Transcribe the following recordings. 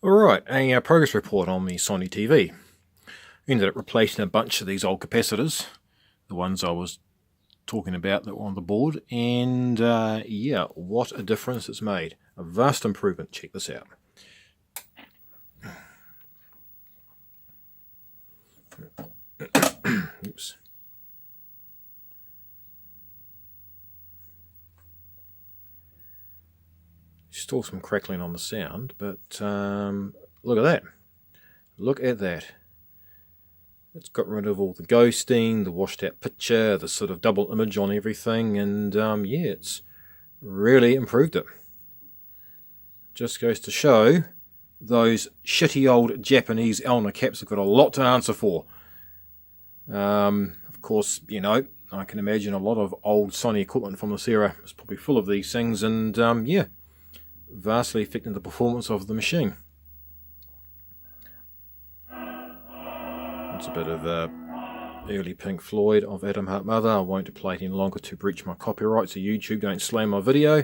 Alright, a progress report on the Sony TV. Ended up replacing a bunch of these old capacitors, the ones I was talking about that were on the board, and yeah, what a difference it's made. A vast improvement. Check this out. Oops. Still some crackling on the sound, but look at that. Look at that. It's got rid of all the ghosting, the washed out picture, the sort of double image on everything, and yeah, it's really improved it. Just goes to show those shitty old Japanese Elna caps have got a lot to answer for. Of course, you know, I can imagine a lot of old Sony equipment from this era is probably full of these things, and yeah, vastly affecting the performance of the machine. It's a bit of early Pink Floyd of Adam Heart Mother. I won't play it any longer to breach my copyright, so YouTube don't slam my video.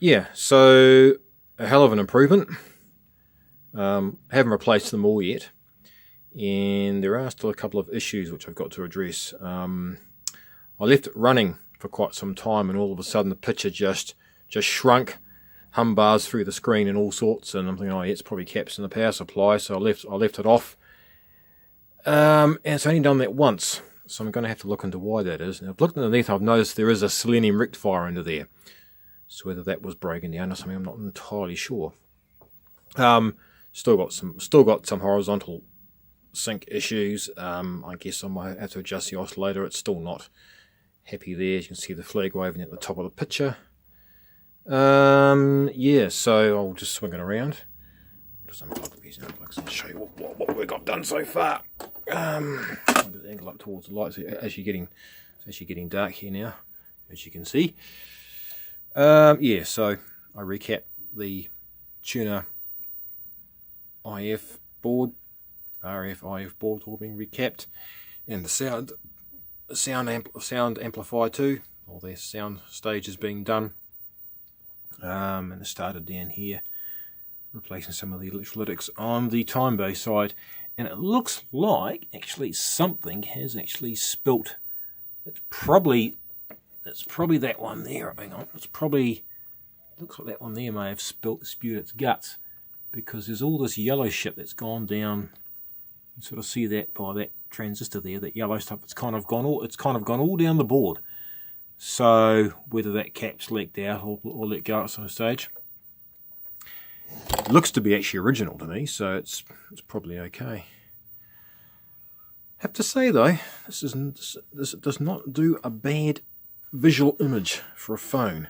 Yeah, so a hell of an improvement. Haven't replaced them all yet, and there are still a couple of issues which I've got to address. I left it running for quite some time, and all of a sudden the picture just shrunk, hum bars through the screen and all sorts, and I'm thinking, oh yeah, it's probably caps in the power supply, so I left it off. And it's only done that once, so I'm going to have to look into why that is. And I've looked underneath, I've noticed there is a selenium rectifier under there. So whether that was broken down or something, I'm not entirely sure. Still got some horizontal sync issues. I guess I might have to adjust the oscillator. It's still not happy there. As you can see the flag waving at the top of the picture. Yeah, so I'll just swing it around. Just unplug these notebooks and show you what work I've done so far. I'll get the angle up towards the light, so it's actually getting dark here now, as you can see. Yeah, so I recapped the tuner IF board, RF IF board all being recapped, and the sound amplifier too. All their sound stages being done, and it started down here, replacing some of the electrolytics on the time base side, and it looks like actually something has actually spilt. It's probably that one there. Hang on, looks like that one there may have spewed its guts, because there's all this yellow shit that's gone down. You sort of see that by that transistor there, that yellow stuff. It's kind of gone all down the board. So whether that cap's leaked out or let go at some stage. It looks to be actually original to me, so it's probably okay. Have to say though, this does not do a bad visual image for a phone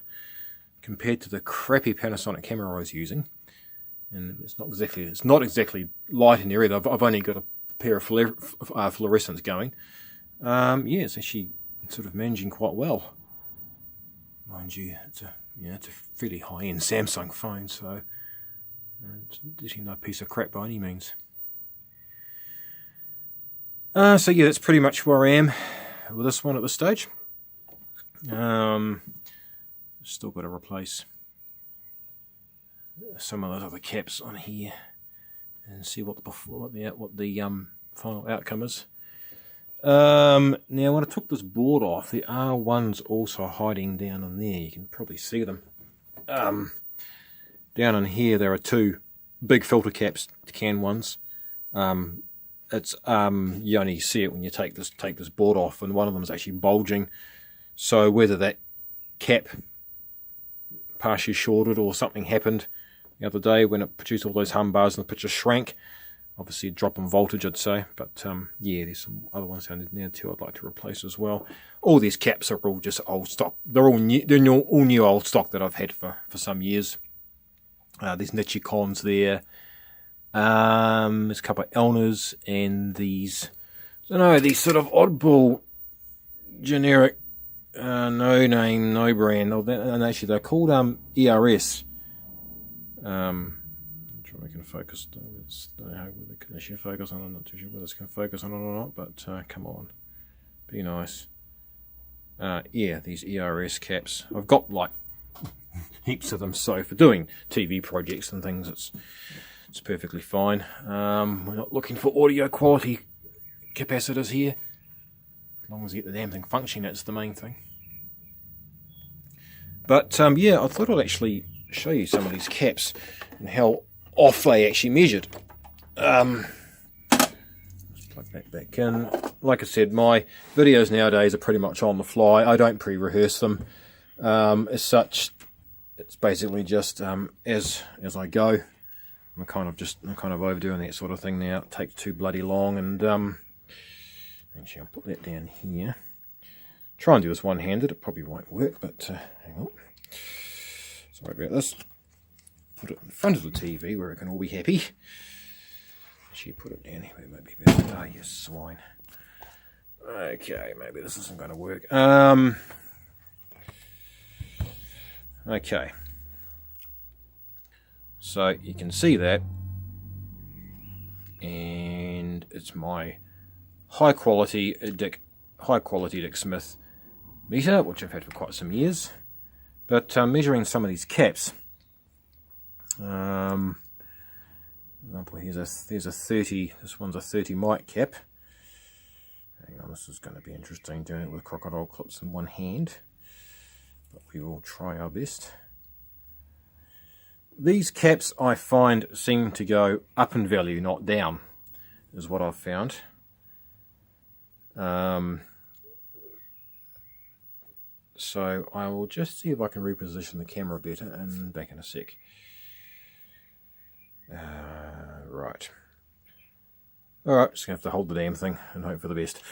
compared to the crappy Panasonic camera I was using. And it's not exactly light in there either. I've only got a pair of fluorescents going. Yeah, it's actually sort of managing quite well. Mind you, it's a fairly high-end Samsung phone, so it's actually no piece of crap by any means. So yeah, that's pretty much where I am with this one at this stage. Still got to replace some of those other caps on here and see what the final outcome is. Now when I took this board off, there are ones also hiding down in there. You can probably see them. Down in here there are two big filter caps, can ones. It's you only see it when you take this board off, and one of them is actually bulging. So whether that cap partially shorted or something happened the other day when it produced all those hum bars and the picture shrank, obviously a drop in voltage I'd say, but yeah, there's some other ones down there too I'd like to replace as well. All these caps are all just old stock. They're all new old stock that I've had for some years. There's Nichicons there. There's a couple of Elnas and these, I don't know, these sort of oddball generic no name, no brand, and actually they're called ERS. I'm trying to make it focus. I don't know whether it can actually focus on it. I'm not too sure whether it's going to focus on it or not, but come on, be nice. Yeah, these ERS caps. I've got like heaps of them. So for doing TV projects and things, it's perfectly fine. We're not looking for audio quality capacitors here. As long as you get the damn thing functioning, that's the main thing. But yeah, I thought I'd actually show you some of these caps and how off they actually measured. Let's plug that back in. Like I said, my videos nowadays are pretty much on the fly. I don't pre-rehearse them. As such, it's basically just as I go. I'm kind of overdoing that sort of thing now. It takes too bloody long, and actually I'll put that down here. Try and do this one-handed. It probably won't work, but hang on. Sorry about this. Put it in front of the TV where it can all be happy. Actually, put it down here. Maybe better. Oh, you swine. Okay, maybe this isn't going to work. Okay. So you can see that, and it's my high quality Dick Smith meter, which I've had for quite some years. But measuring some of these caps, example, there's a 30. This one's a 30 mic cap. Hang on, this is going to be interesting doing it with crocodile clips in one hand, but we will try our best. These caps I find seem to go up in value, not down, is what I've found. So I will just see if I can reposition the camera better, and back in a sec. Right. Alright, just going to have to hold the damn thing and hope for the best.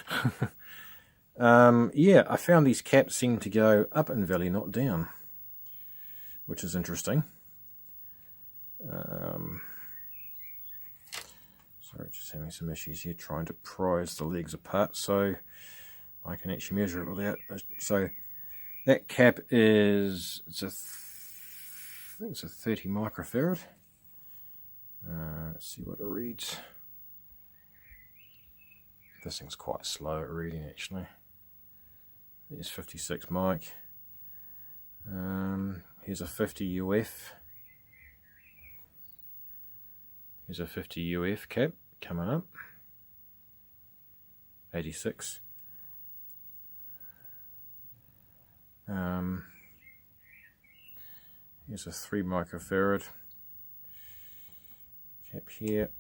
Yeah, I found these caps seem to go up in value, not down, which is interesting. Sorry, just having some issues here trying to prise the legs apart so I can actually measure it without. So that cap is, I think it's a 30 microfarad. Let's see what it reads. This thing's quite slow at reading actually. There's 56 mic. Here's a 50 UF. Here's a 50 UF cap coming up. 86. Here's a 3 microfarad cap here.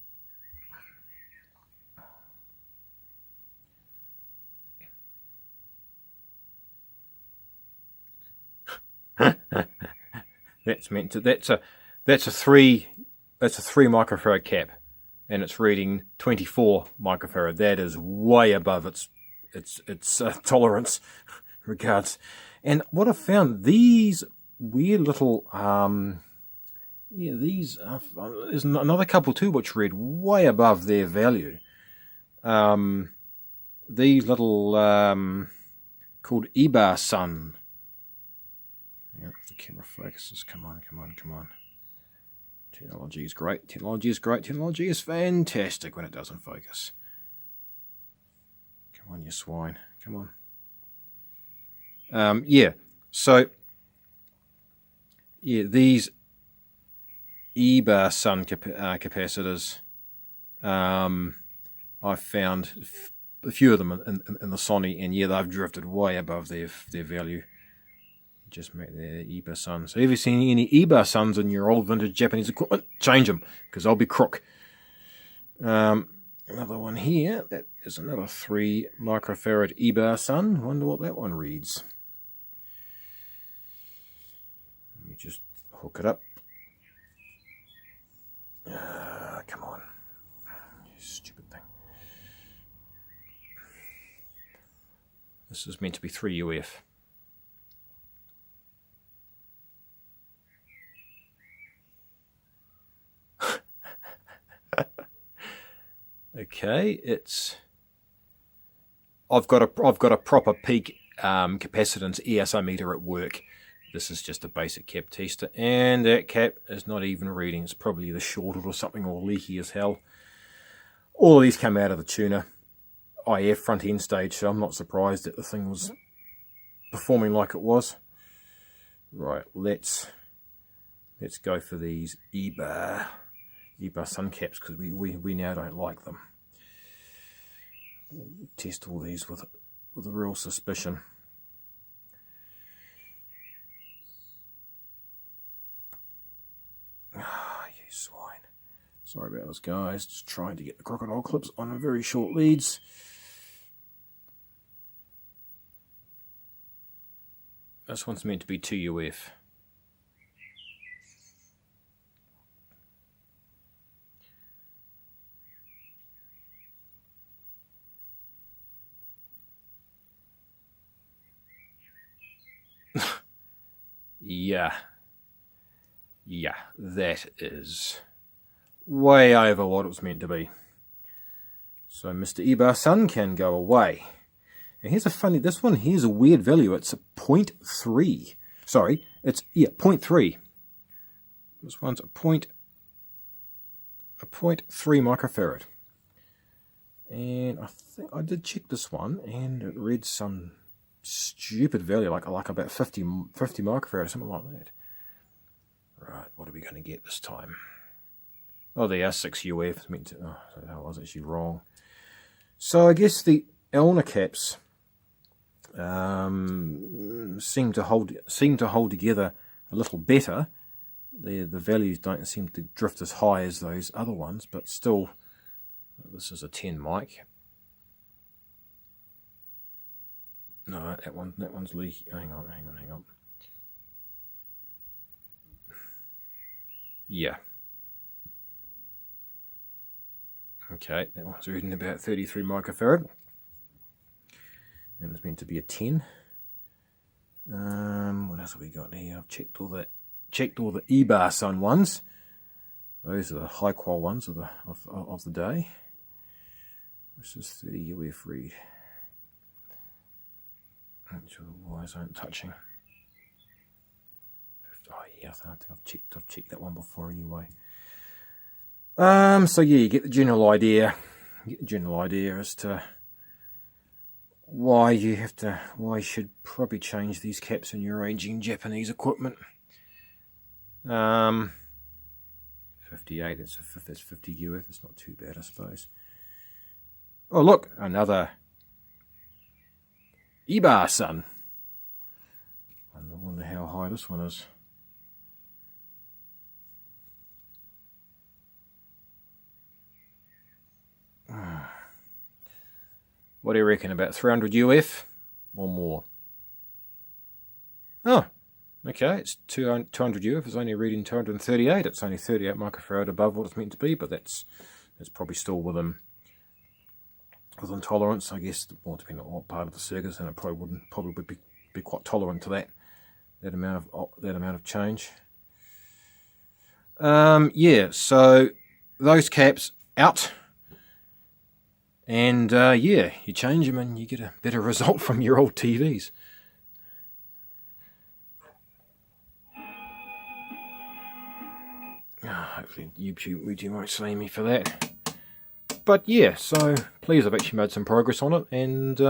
That's meant to. That's a 3 microfarad cap, and it's reading 24 microfarad. That is way above its tolerance. Regards. And what I found, these weird little there's another couple too which read way above their value. These little called Ebar Sun. Yeah, if the camera focuses, come on. Technology is great. Technology is great. Technology is fantastic when it doesn't focus. Come on, you swine. Come on. Yeah. So, yeah, these Ebar Sun capacitors, I've found a few of them in the Sony, and yeah, they've drifted way above their value. Just make their Ebar Sun. So if you've seen any Ebar Suns in your old vintage Japanese equipment, change them, because I'll be crook. Another one here, that is another 3 microfarad Ebar Sun. Wonder what that one reads. Let me just hook it up. Come on. You stupid thing. This is meant to be 3 UF. Okay, I've got a proper peak capacitance ESO meter at work. This is just a basic cap tester, and that cap is not even reading. It's probably either shorted or something, or leaky as hell. All of these come out of the tuner IF front end stage, so I'm not surprised that the thing was performing like it was. Right, let's let's go for these eBay sun caps, because we now don't like them. Test all these with a real suspicion. Ah, you swine. Sorry about this, guys. Just trying to get the crocodile clips on a very short leads. This one's meant to be 2 UF. Yeah, that is way over what it was meant to be. So Mr. Ibar-san can go away. And here's a funny, this one here's a weird value. It's a 0.3. Sorry, it's 0.3. This one's a 0.3 microfarad. And I think I did check this one, and it read some stupid value, like about 50 microfarad or something like that. Right, what are we going to get this time? Oh, they are 6 UF. Oh, I was actually wrong. So I guess the Elna caps seem to hold together a little better. The values don't seem to drift as high as those other ones, but still, this is a 10 mic. No, that one's leaky. Hang on. Yeah. Okay, that one's reading about 33 microfarad. And it's meant to be a 10. What else have we got here? I've checked all the Ibar-san ones. Those are the high qual ones of the day. This is 30 UF read. Make sure the wires aren't touching. Oh yeah, I think I've checked that one before anyway. So yeah, you get the general idea. As to why you should probably change these caps when you're ranging Japanese equipment. 58. That's 50 UF. It's not too bad, I suppose. Oh look, another Ibar-san. I wonder how high this one is. What do you reckon, about 300 UF or more? Oh, okay, it's 200 UF. It's only reading 238. It's only 38 microfarad above what it's meant to be, but that's probably still within tolerance, I guess. Well, depending on what part of the circuit, and it probably would be quite tolerant to that amount of change. Yeah, so those caps out. And yeah, you change them and you get a better result from your old TVs. Hopefully YouTube won't slay me for that. But yeah, so please, I've actually made some progress on it. And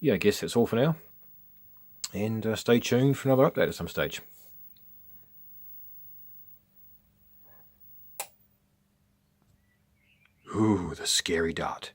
yeah, I guess that's all for now. And stay tuned for another update at some stage. Ooh, the scary dart.